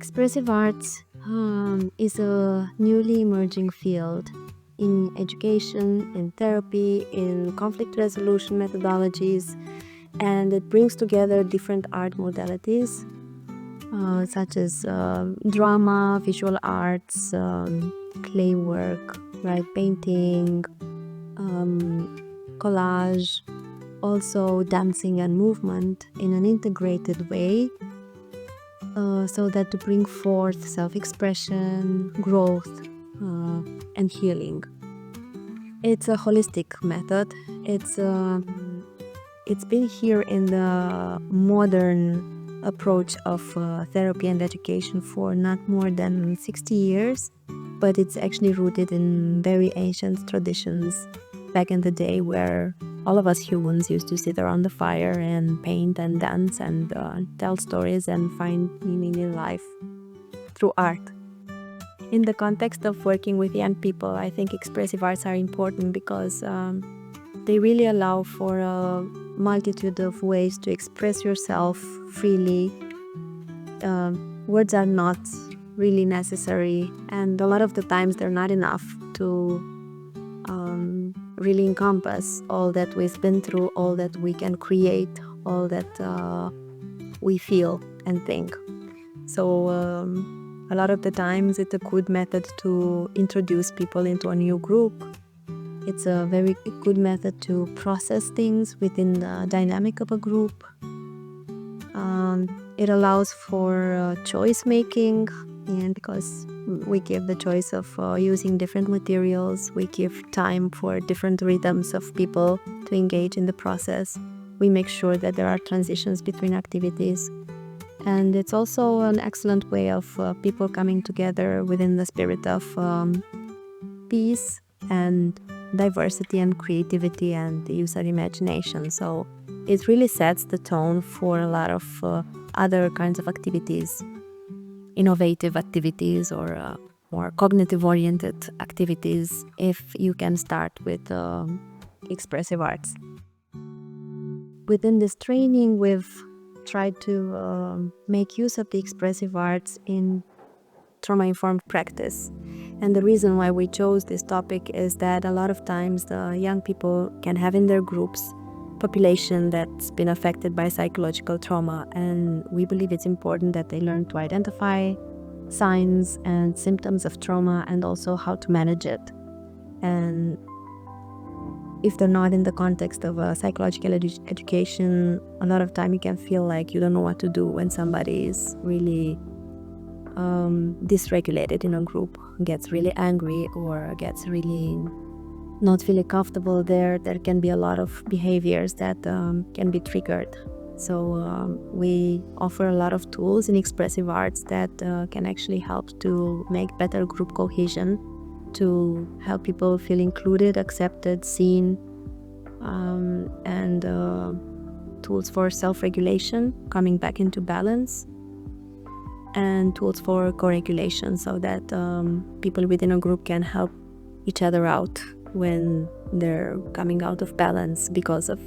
Expressive arts is a newly emerging field in education, in therapy, in conflict resolution methodologies, and it brings together different art modalities such as drama, visual arts, clay work, right, painting, collage, also dancing and movement in an integrated way. So that to bring forth self-expression, growth, and healing. It's a holistic method. It's been here in the modern approach of therapy and education for not more than 60 years, but it's actually rooted in very ancient traditions back in the day where all of us humans used to sit around the fire and paint and dance and tell stories and find meaning in life through art. In the context of working with young people, I think expressive arts are important because they really allow for a multitude of ways to express yourself freely. Words are not really necessary, and a lot of the times they're not enough to really encompass all that we've been through, all that we can create, all that we feel and think. So a lot of the times it's a good method to introduce people into a new group. It's a very good method to process things within the dynamic of a group. It allows for choice making, and because we give the choice of using different materials, we give time for different rhythms of people to engage in the process. We make sure that there are transitions between activities. And it's also an excellent way of people coming together within the spirit of peace and diversity and creativity and the user imagination. So it really sets the tone for a lot of other kinds of activities, innovative activities or more cognitive-oriented activities, if you can start with expressive arts. Within this training, we've tried to make use of the expressive arts in trauma-informed practice. And the reason why we chose this topic is that a lot of times the young people can have in their groups population that's been affected by psychological trauma, and we believe it's important that they learn to identify signs and symptoms of trauma and also how to manage it. And if they're not in the context of a psychological education, a lot of time you can feel like you don't know what to do when somebody is really dysregulated in a group, gets really angry or gets really not feeling comfortable there. There can be a lot of behaviors that can be triggered. So we offer a lot of tools in expressive arts that can actually help to make better group cohesion, to help people feel included, accepted, seen, and tools for self-regulation, coming back into balance, and tools for co-regulation so that people within a group can help each other out when they're coming out of balance because of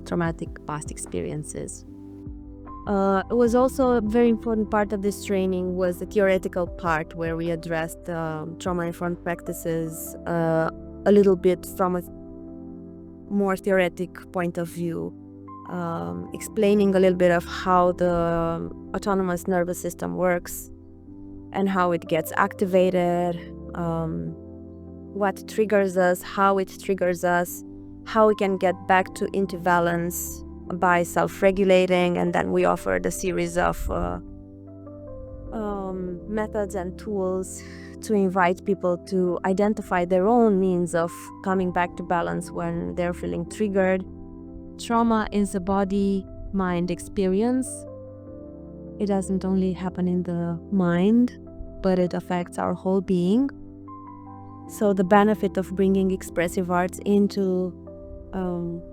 traumatic past experiences. It was also a very important part of this training was the theoretical part where we addressed trauma-informed practices a little bit from a more theoretic point of view, explaining a little bit of how the autonomous nervous system works and how it gets activated, what triggers us, how it triggers us, how we can get back into balance by self-regulating. And then we offered a series of methods and tools to invite people to identify their own means of coming back to balance when they're feeling triggered. Trauma is a body-mind experience. It doesn't only happen in the mind, but it affects our whole being. So the benefit of bringing expressive arts into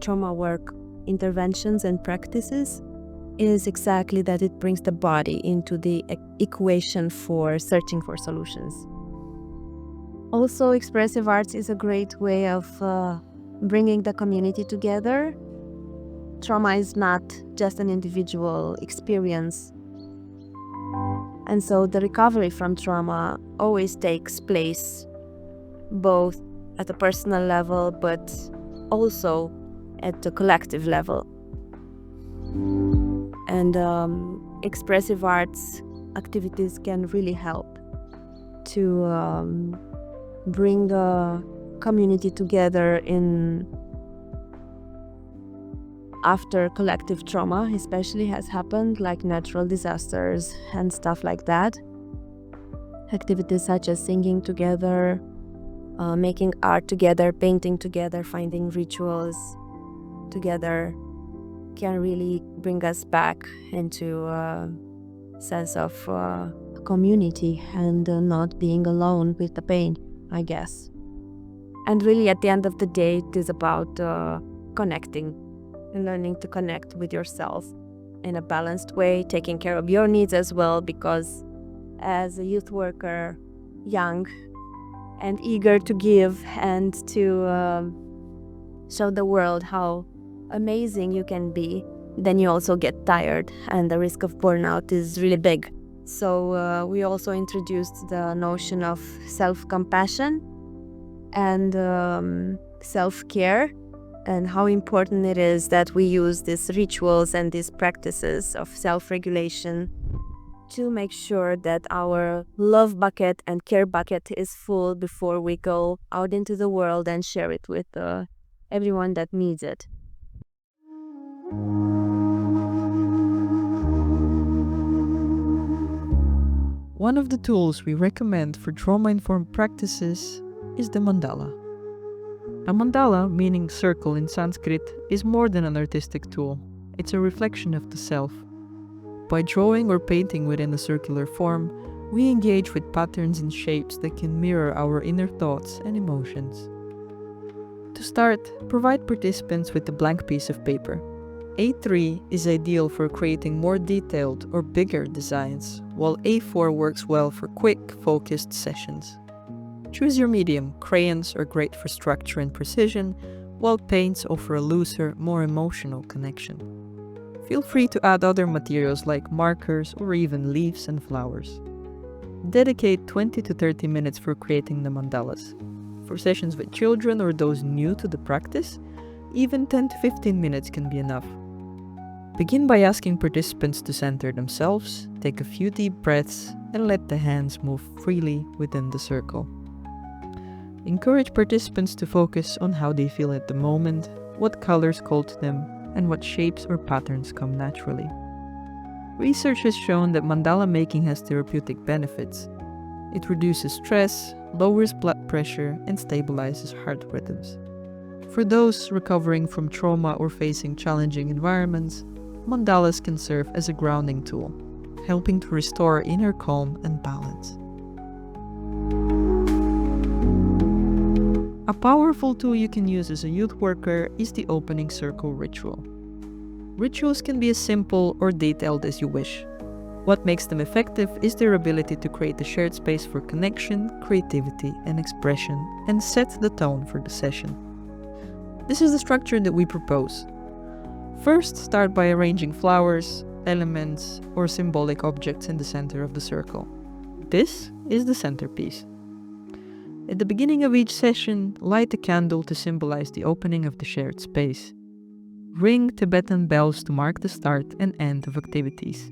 trauma work interventions and practices is exactly that it brings the body into the equation for searching for solutions. Also, expressive arts is a great way of bringing the community together. Trauma is not just an individual experience. And so the recovery from trauma always takes place both at a personal level, but also at the collective level. And expressive arts activities can really help to bring the community together in after collective trauma especially has happened, like natural disasters and stuff like that. Activities such as singing together, making art together, painting together, finding rituals together can really bring us back into a sense of community and not being alone with the pain, I guess. And really, at the end of the day, it is about connecting and learning to connect with yourself in a balanced way, taking care of your needs as well, because as a youth worker, young and eager to give and to show the world how amazing you can be, then you also get tired and the risk of burnout is really big. So we also introduced the notion of self-compassion and self-care, and how important it is that we use these rituals and these practices of self-regulation to make sure that our love bucket and care bucket is full before we go out into the world and share it with everyone that needs it. One of the tools we recommend for trauma-informed practices is the mandala. A mandala, meaning circle in Sanskrit, is more than an artistic tool. It's a reflection of the self. By drawing or painting within a circular form, we engage with patterns and shapes that can mirror our inner thoughts and emotions. To start, provide participants with a blank piece of paper. A3 is ideal for creating more detailed or bigger designs, while A4 works well for quick, focused sessions. Choose your medium. Crayons are great for structure and precision, while paints offer a looser, more emotional connection. Feel free to add other materials like markers or even leaves and flowers. Dedicate 20 to 30 minutes for creating the mandalas. For sessions with children or those new to the practice, even 10 to 15 minutes can be enough. Begin by asking participants to center themselves, take a few deep breaths, and let the hands move freely within the circle. Encourage participants to focus on how they feel at the moment, what colors call to them, and what shapes or patterns come naturally. Research has shown that mandala making has therapeutic benefits. It reduces stress, lowers blood pressure, and stabilizes heart rhythms. For those recovering from trauma or facing challenging environments, mandalas can serve as a grounding tool, helping to restore inner calm and balance. A powerful tool you can use as a youth worker is the opening circle ritual. Rituals can be as simple or detailed as you wish. What makes them effective is their ability to create a shared space for connection, creativity, and expression, and set the tone for the session. This is the structure that we propose. First, start by arranging flowers, elements, or symbolic objects in the center of the circle. This is the centerpiece. At the beginning of each session, light a candle to symbolize the opening of the shared space. Ring Tibetan bells to mark the start and end of activities.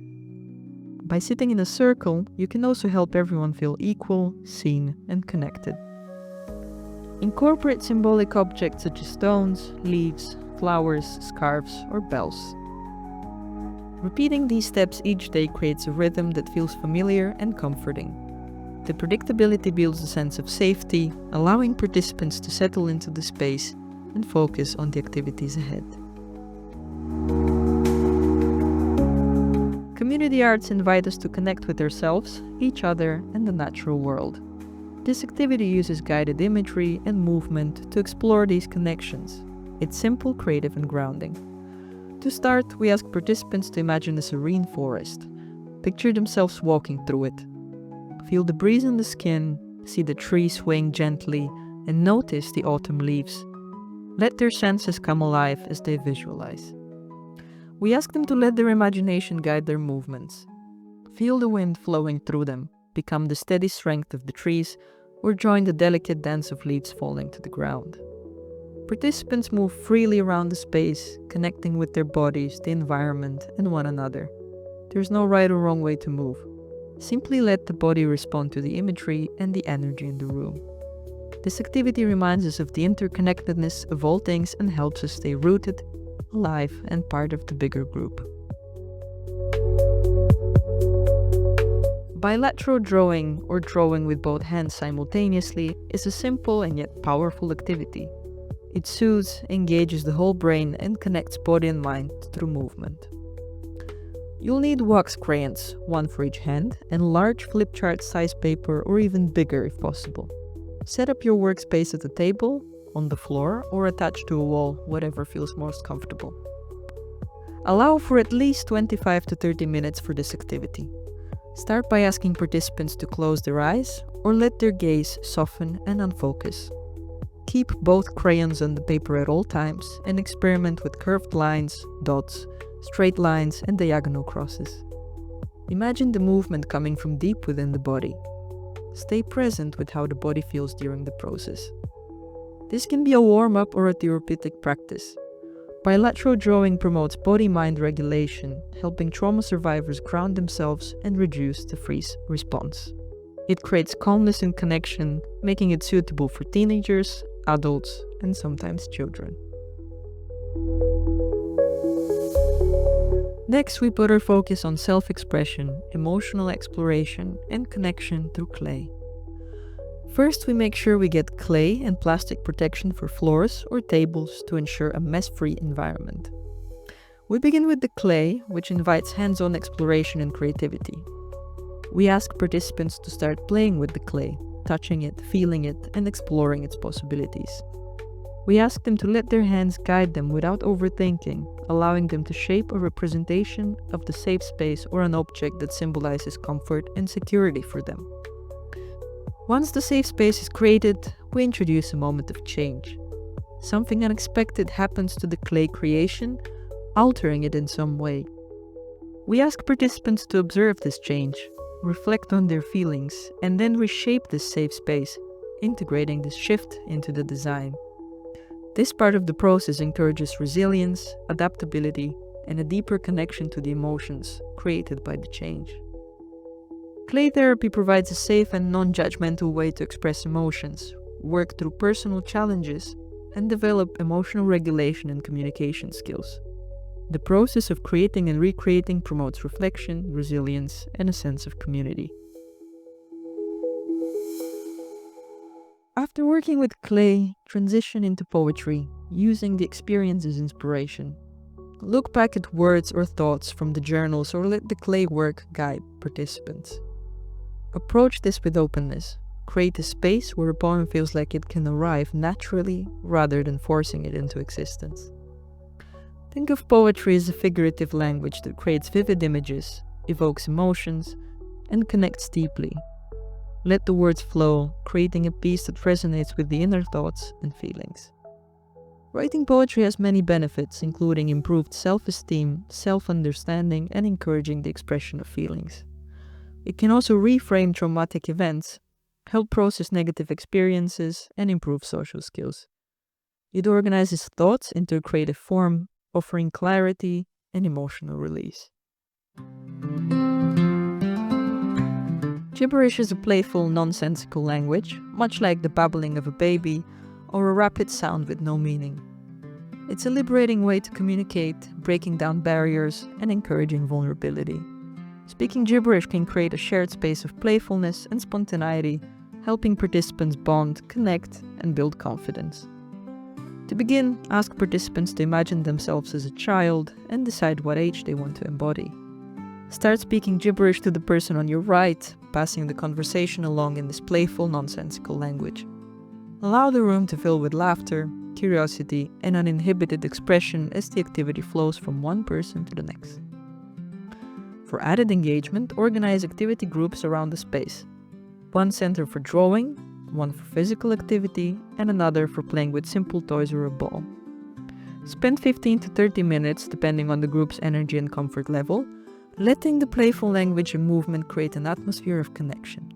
By sitting in a circle, you can also help everyone feel equal, seen, and connected. Incorporate symbolic objects such as stones, leaves, flowers, scarves, or bells. Repeating these steps each day creates a rhythm that feels familiar and comforting. The predictability builds a sense of safety, allowing participants to settle into the space and focus on the activities ahead. Community arts invite us to connect with ourselves, each other, and the natural world. This activity uses guided imagery and movement to explore these connections. It's simple, creative, and grounding. To start, we ask participants to imagine a serene forest. Picture themselves walking through it. Feel the breeze on the skin, see the trees swaying gently, and notice the autumn leaves. Let their senses come alive as they visualize. We ask them to let their imagination guide their movements. Feel the wind flowing through them, become the steady strength of the trees, or join the delicate dance of leaves falling to the ground. Participants move freely around the space, connecting with their bodies, the environment, and one another. There's no right or wrong way to move. Simply let the body respond to the imagery and the energy in the room. This activity reminds us of the interconnectedness of all things and helps us stay rooted, alive, and part of the bigger group. Bilateral drawing, or drawing with both hands simultaneously, is a simple and yet powerful activity. It soothes, engages the whole brain, and connects body and mind through movement. You'll need wax crayons, one for each hand, and large flip chart size paper, or even bigger if possible. Set up your workspace at the table, on the floor, or attached to a wall, whatever feels most comfortable. Allow for at least 25 to 30 minutes for this activity. Start by asking participants to close their eyes or let their gaze soften and unfocus. Keep both crayons on the paper at all times and experiment with curved lines, dots, straight lines, and diagonal crosses. Imagine the movement coming from deep within the body. Stay present with how the body feels during the process. This can be a warm-up or a therapeutic practice. Bilateral drawing promotes body-mind regulation, helping trauma survivors ground themselves and reduce the freeze response. It creates calmness and connection, making it suitable for teenagers, adults, and sometimes children. Next, we put our focus on self-expression, emotional exploration, and connection through clay. First, we make sure we get clay and plastic protection for floors or tables to ensure a mess-free environment. We begin with the clay, which invites hands-on exploration and creativity. We ask participants to start playing with the clay, touching it, feeling it, and exploring its possibilities. We ask them to let their hands guide them without overthinking, allowing them to shape a representation of the safe space or an object that symbolizes comfort and security for them. Once the safe space is created, we introduce a moment of change. Something unexpected happens to the clay creation, altering it in some way. We ask participants to observe this change, reflect on their feelings, and then reshape this safe space, integrating this shift into the design. This part of the process encourages resilience, adaptability, and a deeper connection to the emotions created by the change. Clay therapy provides a safe and non-judgmental way to express emotions, work through personal challenges, and develop emotional regulation and communication skills. The process of creating and recreating promotes reflection, resilience, and a sense of community. After working with clay, transition into poetry, using the experience as inspiration. Look back at words or thoughts from the journals or let the clay work guide participants. Approach this with openness. Create a space where a poem feels like it can arrive naturally rather than forcing it into existence. Think of poetry as a figurative language that creates vivid images, evokes emotions, and connects deeply. Let the words flow, creating a piece that resonates with the inner thoughts and feelings. Writing poetry has many benefits, including improved self-esteem, self-understanding, and encouraging the expression of feelings. It can also reframe traumatic events, help process negative experiences, and improve social skills. It organizes thoughts into a creative form, offering clarity and emotional release. Gibberish is a playful, nonsensical language, much like the babbling of a baby or a rapid sound with no meaning. It's a liberating way to communicate, breaking down barriers and encouraging vulnerability. Speaking gibberish can create a shared space of playfulness and spontaneity, helping participants bond, connect, and build confidence. To begin, ask participants to imagine themselves as a child and decide what age they want to embody. Start speaking gibberish to the person on your right, passing the conversation along in this playful, nonsensical language. Allow the room to fill with laughter, curiosity, and uninhibited expression as the activity flows from one person to the next. For added engagement, organize activity groups around the space. One center for drawing, one for physical activity, and another for playing with simple toys or a ball. Spend 15 to 30 minutes, depending on the group's energy and comfort level, letting the playful language and movement create an atmosphere of connection.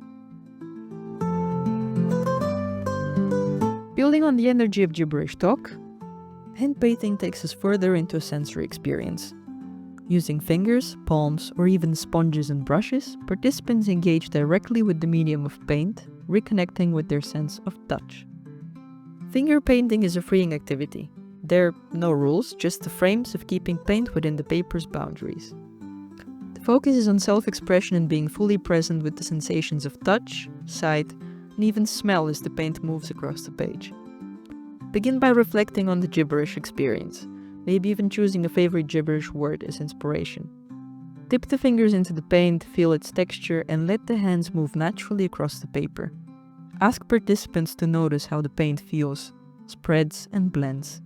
Building on the energy of gibberish talk, hand painting takes us further into a sensory experience. Using fingers, palms, or even sponges and brushes, participants engage directly with the medium of paint, reconnecting with their sense of touch. Finger painting is a freeing activity. There are no rules, just the frames of keeping paint within the paper's boundaries. The focus is on self-expression and being fully present with the sensations of touch, sight, and even smell as the paint moves across the page. Begin by reflecting on the gibberish experience, maybe even choosing a favorite gibberish word as inspiration. Dip the fingers into the paint, feel its texture, and let the hands move naturally across the paper. Ask participants to notice how the paint feels, spreads, and blends.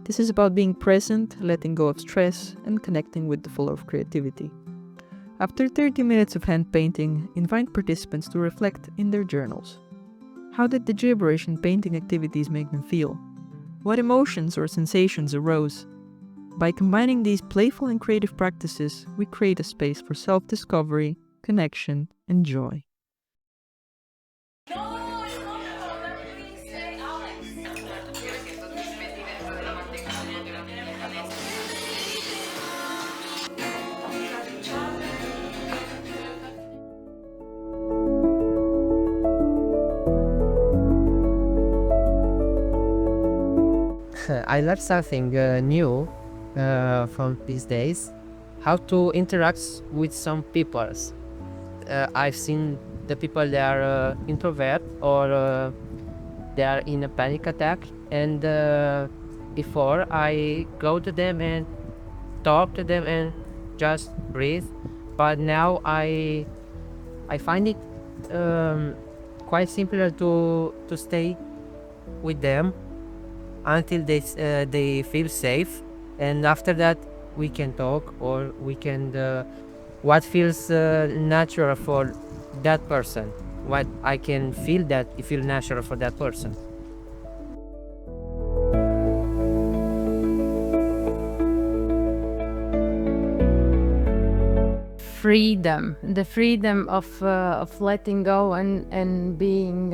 This is about being present, letting go of stress, and connecting with the flow of creativity. After 30 minutes of hand painting, invite participants to reflect in their journals. How did the gibberish and painting activities make them feel? What emotions or sensations arose? By combining these playful and creative practices, we create a space for self-discovery, connection, and joy. I learned something new from these days, how to interact with some people. I've seen the people that are introvert or they are in a panic attack, and before I go to them and talk to them and just breathe, but now I find it quite simpler to stay with them until they feel safe, and after that we can talk, or we can what feels natural for that person, what I can feel that it feels natural for that person. Freedom, the freedom of letting go and being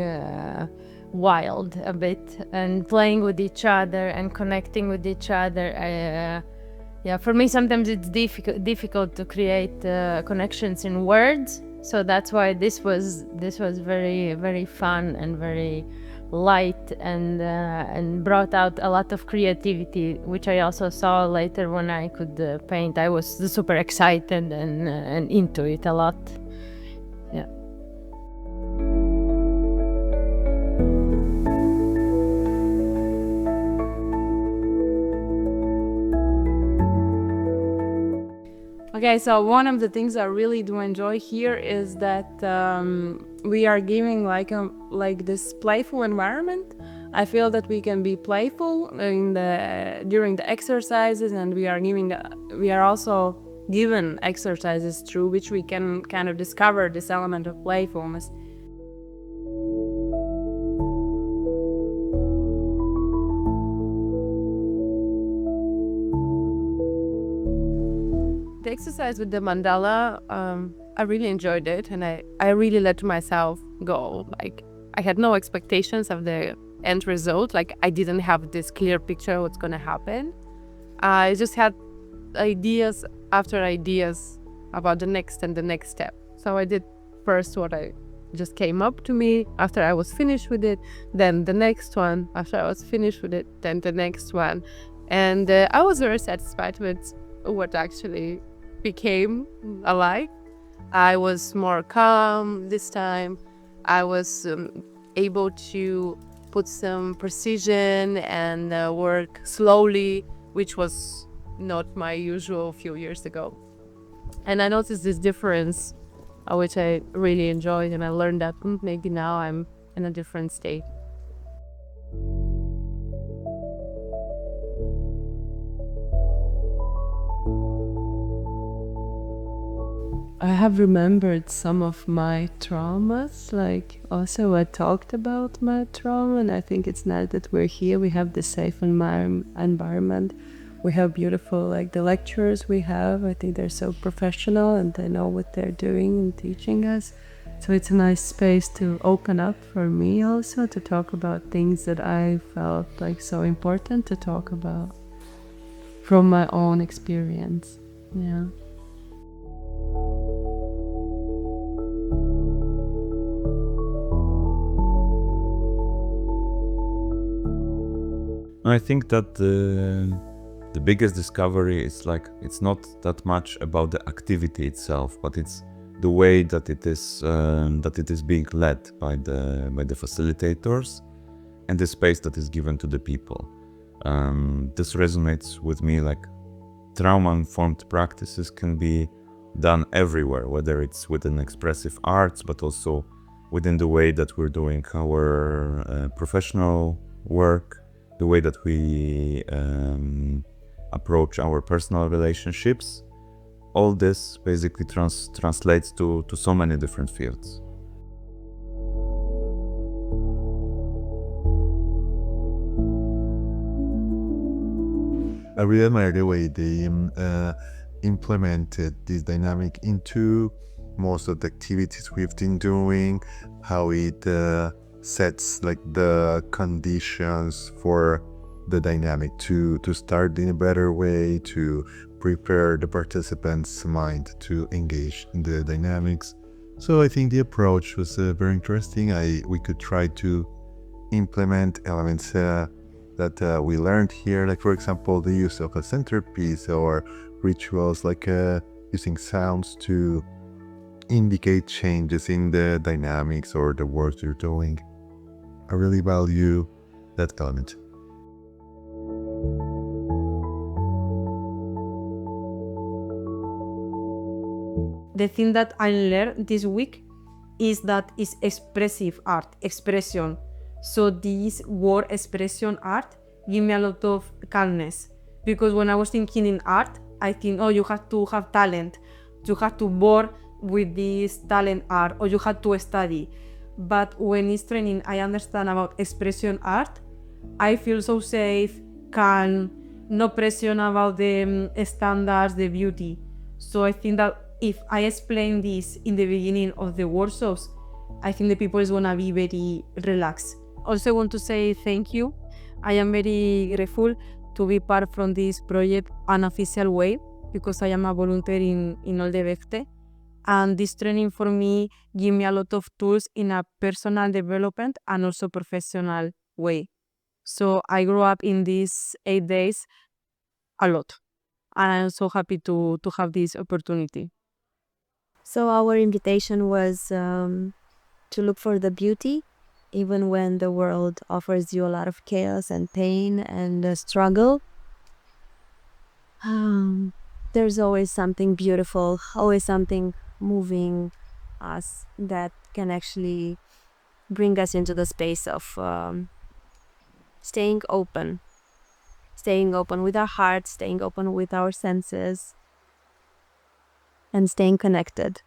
wild a bit, and playing with each other and connecting with each other. Yeah, for me sometimes it's difficult to create connections in words, so that's why this was very, very fun and very light, and brought out a lot of creativity, which I also saw later when I could paint. I was super excited and into it a lot. Yeah. Okay, so one of the things I really do enjoy here is that we are giving like this playful environment. I feel that we can be playful during the exercises, and we are also given exercises through which we can kind of discover this element of playfulness. The exercise with the mandala, I really enjoyed it, and I really let myself go. Like, I had no expectations of the end result. Like, I didn't have this clear picture of what's gonna happen. I just had ideas after ideas about the next and the next step. So I did first what I just came up to me after I was finished with it, then the next one after I was finished with it, then the next one. And I was very satisfied with what actually became alive. I was more calm this time. I was able to put some precision and work slowly, which was not my usual a few years ago. And I noticed this difference, which I really enjoyed, and I learned that maybe now I'm in a different state. I have remembered some of my traumas, like also I talked about my trauma, and I think it's now that we're here, we have the safe environment We have beautiful, like the lecturers we have. I think they're so professional and they know what they're doing and teaching us. So it's a nice space to open up for me also to talk about things that I felt like so important to talk about from my own experience. Yeah. I think that the biggest discovery is like it's not that much about the activity itself, but it's the way that it is being led by the facilitators and the space that is given to the people. This resonates with me. Like trauma-informed practices can be done everywhere, whether it's within expressive arts, but also within the way that we're doing our professional work, the way that we approach our personal relationships. All this basically translates to so many different fields. I really admire the way they implemented this dynamic into most of the activities we've been doing, how it sets like the conditions for the dynamic to start in a better way, to prepare the participants' mind to engage in the dynamics. So I think the approach was very interesting. We could try to implement elements that we learned here, like for example the use of a centerpiece or rituals like using sounds to indicate changes in the dynamics or the work you're doing. I really value that element. The thing that I learned this week is that it's expressive art, expression. So this word expression art give me a lot of calmness, because when I was thinking in art, I think, oh, you have to have talent, you have to born with this talent art, or you have to study. But when it's training, I understand about expression art. I feel so safe, calm, no pressure about the standards, the beauty. So I think that if I explain this in the beginning of the workshops, I think the people is gonna be very relaxed. Also, I want to say thank you. I am very grateful to be part from this project unofficial way, because I am a volunteer in Oldebecte. And this training for me give me a lot of tools in a personal development and also professional way. So I grew up in these 8 days a lot. And I'm so happy to have this opportunity. So our invitation was to look for the beauty, even when the world offers you a lot of chaos and pain and struggle. There's always something beautiful, always something moving us that can actually bring us into the space of staying open with our hearts, staying open with our senses, and staying connected.